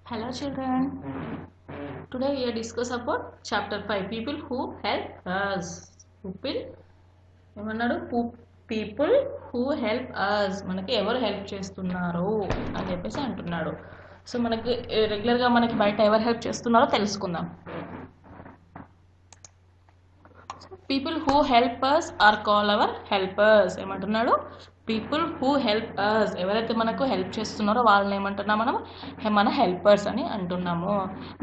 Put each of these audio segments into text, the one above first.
Hello children. Today we are discuss about chapter 5 people who help us. People who help us మనకి ఎవరు help చేస్తున్నారు అని చెప్పేసి అంటున్నాడు. సో మనకి రెగ్యులర్ గా మనకి బయట ఎవరు హెల్ప్ చేస్తున్నారో తెలుసుకుందాం. People who help us are called our helpers. ఏమంటున్నాడు? పీపుల్ హూ హెల్ప్ అస్, ఎవరైతే మనకు హెల్ప్ చేస్తున్నారో వాళ్ళని ఏమంటున్నాం మనం, మన హెల్పర్స్ అని అంటున్నాము.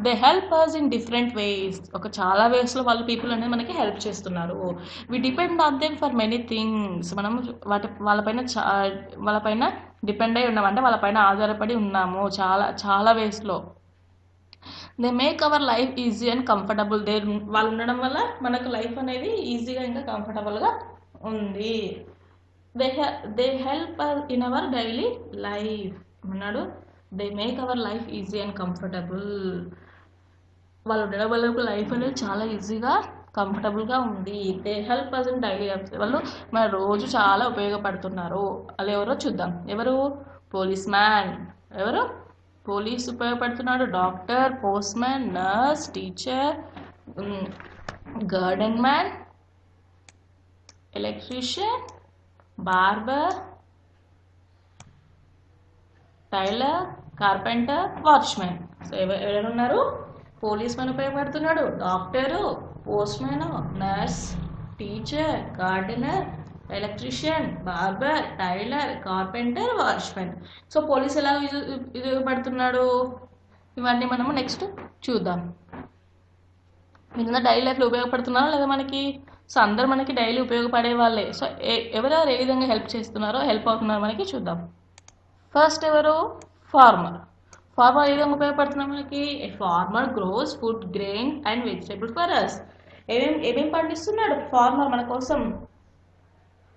They help us in different ways, ఒక చాలా వేస్లో వాళ్ళు పీపుల్ అనేది మనకి హెల్ప్ చేస్తున్నారు. We depend on them for many things, మనం వాళ్ళపైన డిపెండ్ అయి ఉన్నాము, అంటే వాళ్ళపైన ఆధారపడి ఉన్నాము చాలా చాలా వేస్లో. They make our life easy and comfortable. వాళ్ళు ఉండడం వల్ల మనకు లైఫ్ అనేది ఈజీగా ఇంకా కంఫర్టబుల్గా ఉంది. They help in our daily life అన్నాడు. They make our life easy and comfortable. వాళ్ళు ఉండడం వల్ల లైఫ్ అనేది చాలా ఈజీగా కంఫర్టబుల్గా ఉంది. They help us in daily life, వాళ్ళు మన రోజు చాలా ఉపయోగపడుతున్నారు. అలా ఎవరో చూద్దాం. ఎవరు? Policeman. ఎవరు? పోలీస్ ఉపయోగపడుతున్నాడు. Doctor, postman, nurse, teacher, garden man, electrician, barber, tailor, carpenter, watchmen. So ఎవరైనా ఉన్నారు? పోలీస్ మ్యాన్ ఉపయోగపడుతున్నాడు, doctor, postman, nurse, teacher, gardener, electrician, barber, tailor, carpenter, watchmen. So police ఎలా ఉపయోగపడుతున్నాడు ఇవన్నీ మనము next చూద్దాం. మీరు డైలీ లైఫ్లో ఉపయోగపడుతున్నారో లేదా మనకి? సో అందరు మనకి డైలీ ఉపయోగపడే వాళ్ళే. సో ఎవరెవరు ఏ విధంగా హెల్ప్ చేస్తున్నారో, హెల్ప్ అవుతున్నారో మనకి చూద్దాం. ఫస్ట్ ఎవరు? ఫార్మర్. ఫార్మర్ ఏ విధంగా ఉపయోగపడుతున్నారు మనకి? A farmer grows food, grain and vegetables for us. ఏమేమి పండిస్తున్నాడు ఫార్మర్ మన కోసం?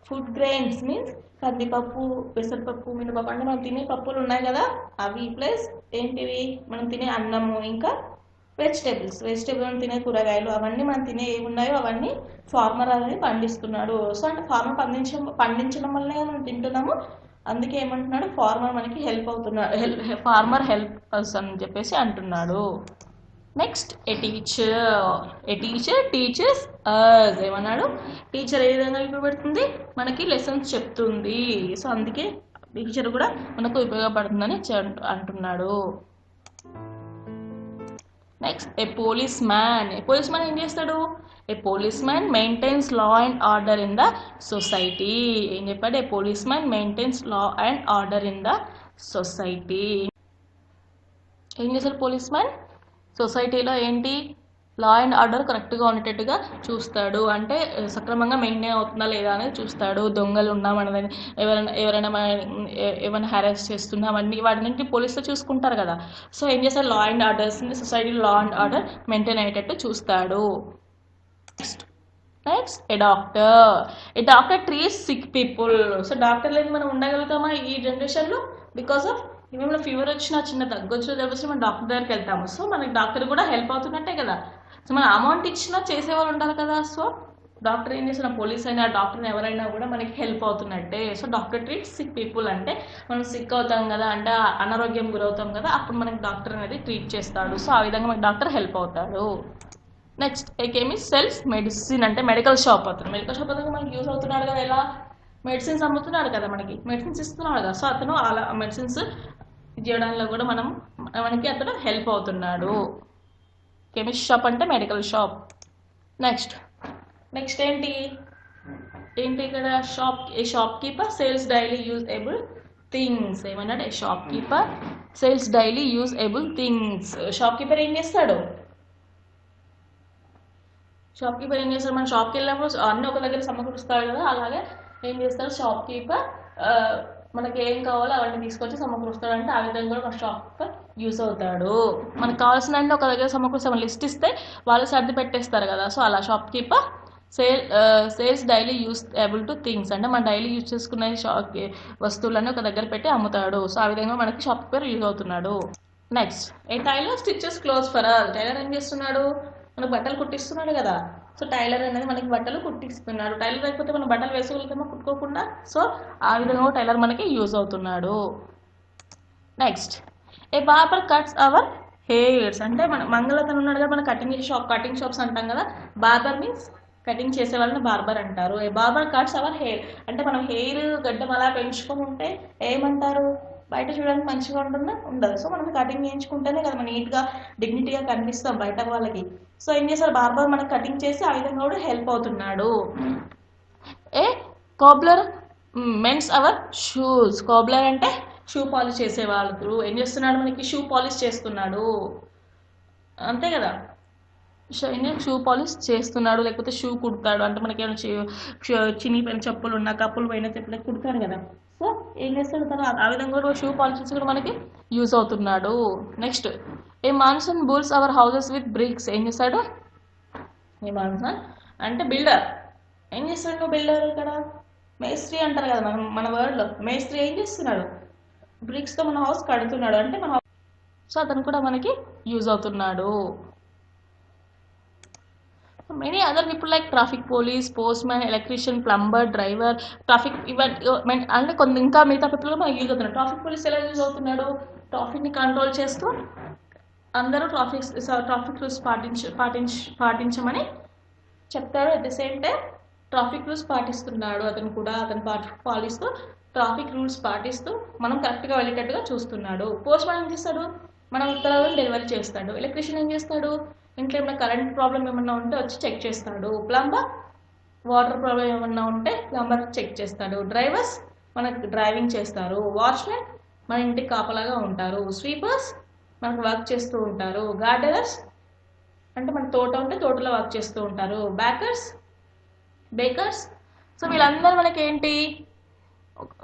ఫుడ్ గ్రెయిన్స్ మీన్స్ కందిపప్పు, పెసరపప్పు, మినపప్పు, అంటే మనం తినే పప్పులు ఉన్నాయి కదా అవి, ప్లస్ ఏంటివి మనం తినే అన్నము, ఇంకా వెజిటేబుల్స్ మనం తినే కూరగాయలు, అవన్నీ మనం తినే ఏమున్నాయో అవన్నీ ఫార్మర్ అనేది పండిస్తున్నాడు. సో అంటే ఫార్మర్ పండించడం వల్లనే మనం తింటున్నాము. అందుకే ఏమంటున్నాడు? ఫార్మర్ మనకి హెల్ప్ అవుతున్నాడు, ఫార్మర్ హెల్ప్ అస్ అని చెప్పేసి అంటున్నాడు. నెక్స్ట్ ఏ టీచర్ టీచర్స్ అస్. ఏమన్నాడు? టీచర్ ఏ విధంగా ఉపయోగపడుతుంది మనకి? లెసన్స్ చెప్తుంది. సో అందుకే టీచర్ కూడా మనకు ఉపయోగపడుతుందని అంటున్నాడు. Next a policeman. Policeman ఏం చేస్తాడు? A policeman maintains law and order in the society. ఏం చెప్పాడు? A policeman maintains law and order in the society. ఏం చేస్తాడు పోలీస్ మ్యాన్? సొసైటీలో ఏంటి? లా అండ్ ఆర్డర్ కరెక్ట్గా ఉండేటట్టుగా చూస్తాడు, అంటే సక్రమంగా మెయింటైన్ అవుతుందా లేదా అనేది చూస్తాడు. దొంగలు ఉన్నామన్నది, ఎవరైనా హ్యారెస్ చేస్తున్నా అవన్నీ వాటిని పోలీసులు చూసుకుంటారు కదా. సో ఏం చేస్తారు? లా అండ్ ఆర్డర్స్ని, సొసైటీలో లా అండ్ ఆర్డర్ మెయింటైన్ అయ్యేటట్టు చూస్తాడు. Next a doctor treats sick people. So doctor లేని మనం ఉండగలుగుతామా ఈ జనరేషన్లో? బికాస్ ఆఫ్ ఏమైనా ఫీవర్ వచ్చినా, చిన్న దగ్గొచ్చు వచ్చినా మనం డాక్టర్ దగ్గరికి వెళ్తాము. సో మనకి డాక్టర్ కూడా హెల్ప్ అవుతున్నట్టే కదా. సో మన అమౌంట్ ఇచ్చినా చేసేవాళ్ళు ఉండాలి కదా. సో డాక్టర్ ఏం చేస్తున్నా, పోలీస్ అయినా డాక్టర్ ఎవరైనా కూడా మనకి హెల్ప్ అవుతున్నట్టే. So doctor treat sick people, అంటే మనం సిక్ అవుతాం కదా, అంటే అనారోగ్యం గురవుతాం కదా, అప్పుడు మనకి డాక్టర్ అనేది ట్రీట్ చేస్తాడు. సో ఆ విధంగా మనకి డాక్టర్ హెల్ప్ అవుతాడు. నెక్స్ట్ ఏకేమి సెల్స్ మెడిసిన్, అంటే మెడికల్ షాప్ అవుతుంది. మెడికల్ షాప్ అవుతుంది మనకి యూజ్ అవుతున్నాడు కదా. ఎలా? మెడిసిన్స్ అమ్ముతున్నాడు కదా, మనకి మెడిసిన్స్ ఇస్తున్నాడు కదా. సో అతను అలా మెడిసిన్స్ చేయడంలో కూడా మనకి అతను హెల్ప్ అవుతున్నాడు. కెమిస్ట్ షాప్ అంటే మెడికల్ షాప్. నెక్స్ట్ ఏంటి ఇక్కడ? A shopkeeper sells daily usable things. ఏమన్నాడు? A shopkeeper sells daily usable things. Shopkeeper ఏం చేస్తాడు? మన షాప్కి వెళ్ళినప్పుడు అన్నీ ఒక దగ్గర సమకూరుస్తాడు కదా, అలాగే ఏం చేస్తాడు షాప్ కీపర్? మనకి ఏం కావాలో అవన్నీ తీసుకొచ్చి సమకూరుస్తాడు, అంటే ఆ విధంగా కూడా మన షాప్ కీపర్ యూస్ అవుతాడు. మనకు కావాల్సిన ఒక దగ్గర సమకూరుస్తాం, లిస్ట్ ఇస్తే వాళ్ళు సర్ది పెట్టేస్తారు కదా. సో అలా shop keeper sells daily usable to things, అంటే మన డైలీ యూజ్ చేసుకునే వస్తువులన్నీ ఒక దగ్గర పెట్టి అమ్ముతాడు. సో ఆ విధంగా మనకి షాప్ కీపర్ యూజ్ అవుతున్నాడు. Next a tailor stitches clothes for us. Tailor ఏం చేస్తున్నాడు? మనకు బట్టలు కుట్టిస్తున్నాడు కదా. సో టైలర్ అనేది మనకి బట్టలు కుట్టిస్తున్నాడు. టైలర్ లేకపోతే మనం బట్టలు వేసుకోగలుగుతామో కుట్టుకోకుండా? సో ఆ విధంగా టైలర్ మనకి యూజ్ అవుతున్నాడు. నెక్స్ట్ ఏ బార్బర్ కట్స్ అవర్ హెయిర్స్ అంటే మన మంగళతను ఉన్నాడు కదా, మన కటింగ్ షాప్స్ అంటాం కదా. బార్బర్ మీన్స్ కటింగ్ చేసే వాళ్ళని బార్బర్ అంటారు. ఏ బార్బర్ కట్స్ అవర్ హెయిర్ అంటే మనం హెయిర్ గడ్డం అలా పెంచుకొని ఉంటే ఏమంటారు, బయట చూడడానికి మంచిగా ఉంటుందా, ఉండదు. సో మనం కటింగ్ చేయించుకుంటేనే కదా మనం నీట్గా డిగ్నిటీగా కనిపిస్తాం బయట వాళ్ళకి. సో ఏం చేస్తారు, బార్బర్ మనకి కటింగ్ చేసి ఆ విధంగా కూడా హెల్ప్ అవుతున్నాడు. A cobbler mends our shoes. Cobbler అంటే షూ పాలిష్ చేసేవాళ్ళు. ఏం చేస్తున్నాడు, మనకి షూ పాలిష్ చేస్తున్నాడు అంతే కదా. షూ పాలిష్ చేస్తున్నాడు, లేకపోతే షూ కుడతాడు అంటే మనకి ఏమైనా చినిగిపోయిన చెప్పులు ఉన్నా, కప్పులు పోయిన చెప్పులు కుడతాడు కదా. సో ఏం చేస్తాడు తను ఆ విధంగా కూడా షూ పాలిష్ కూడా మనకి యూజ్ అవుతున్నాడు. Next a mason builds our houses with bricks. ఏం చేస్తాడు ఏ మాన్సన్ అంటే బిల్డర్. ఏం చేస్తాడు నువ్వు బిల్డర్, ఇక్కడ మేస్త్రి అంటారు కదా మన వర్డ్లో. మేస్త్రి ఏం చేస్తున్నాడు, బ్రిక్స్తో మన హౌస్ కడుతున్నాడు అంటే మన హౌస్. సో అతను కూడా మనకి యూజ్ అవుతున్నాడు. Many other people like traffic police, postman, electrician, plumber, driver, traffic even అంటే కొంత ఇంకా మిగతా పీపుల్ కూడా మనకి యూజ్ అవుతున్నారు. ట్రాఫిక్ పోలీస్ ఎలా యూజ్ అవుతున్నాడు, ట్రాఫిక్ని కంట్రోల్ చేస్తూ అందరూ ట్రాఫిక్ రూల్స్ పాటించమని చెప్తాడు. At the same time traffic rules పాటిస్తున్నాడు అతను కూడా. అతను పాటిస్తూ ట్రాఫిక్ రూల్స్ పాటిస్తూ మనం కరెక్ట్గా వెళ్ళేటట్టుగా చూస్తున్నాడు. పోస్ట్ మ్యాన్ ఏం చేస్తాడు, మన ఉత్తరాలను డెలివరీ చేస్తాడు. ఎలక్ట్రీషియన్ ఏం చేస్తాడు, ఇంట్లో ఏమైనా కరెంట్ ప్రాబ్లం ఏమన్నా ఉంటే వచ్చి చెక్ చేస్తాడు. ప్లంబర్ వాటర్ ప్రాబ్లం ఏమన్నా ఉంటే ప్లంబర్ చెక్ చేస్తాడు. డ్రైవర్స్ మనకు డ్రైవింగ్ చేస్తారు. వాచ్మెన్ మన ఇంటికి కాపలాగా ఉంటారు. స్వీపర్స్ మనకు వర్క్ చేస్తూ ఉంటారు. గార్డెనర్స్ అంటే మన తోట ఉంటే తోటలో వర్క్ చేస్తూ ఉంటారు. బేకర్స్ సో వీళ్ళందరూ మనకి ఏంటి,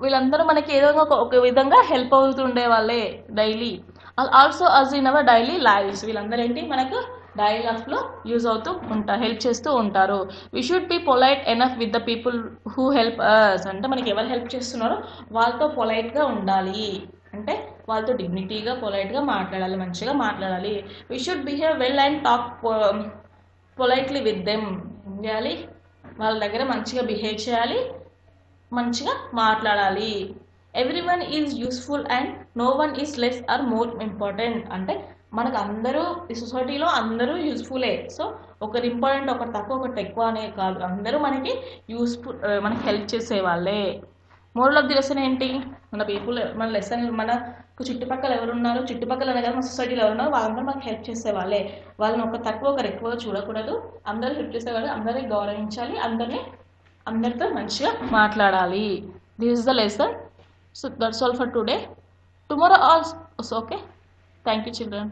వీళ్ళందరూ మనకి ఏదో ఒక విధంగా హెల్ప్ అవుతుండే వాళ్ళే daily. Also us in our daily lives. వీళ్ళందరూ ఏంటి మనకు డైలీ లైఫ్లో యూజ్ అవుతూ హెల్ప్ చేస్తూ ఉంటారు. We should be polite enough with the people who help us. అంటే మనకి ఎవరు హెల్ప్ చేస్తున్నారో వాళ్ళతో పొలైట్గా ఉండాలి, అంటే వాళ్ళతో డిగ్నిటీగా పొలైట్గా మాట్లాడాలి, మంచిగా మాట్లాడాలి. We should behave well and talk politely with them. ఏం చేయాలి, వాళ్ళ దగ్గర మంచిగా బిహేవ్ చేయాలి, మంచిగా మాట్లాడాలి. Everyone is useful and no one is less or more important. అంటే మనకు అందరూ ఈ సొసైటీలో అందరూ యూస్ఫుల్లే. సో ఒకరు ఇంపార్టెంట్, ఒకరు తక్కువ, ఒకటి ఎక్కువ అనే కాదు, అందరూ మనకి యూస్ఫుల్, మనకి హెల్ప్ చేసే వాళ్ళే. మోరల్ ఆఫ్ ది లెసన్ ఏంటి, మన పీపుల్ మన లెసన్ మనకు చుట్టుపక్కల ఎవరున్నారు, చుట్టుపక్కల కదా మన సొసైటీలో ఎవరున్నారు, వాళ్ళందరూ మనకి హెల్ప్ చేసే వాళ్ళే. వాళ్ళని ఒకరు తక్కువ ఒకరు ఎక్కువ చూడకూడదు, అందరూ హెల్ప్ చేసేవాళ్ళు, అందరినీ గౌరవించాలి, అందరితో మంచిగా మాట్లాడాలి. This is the lesson. So that's all for today. Tomorrow also okay. Thank you children.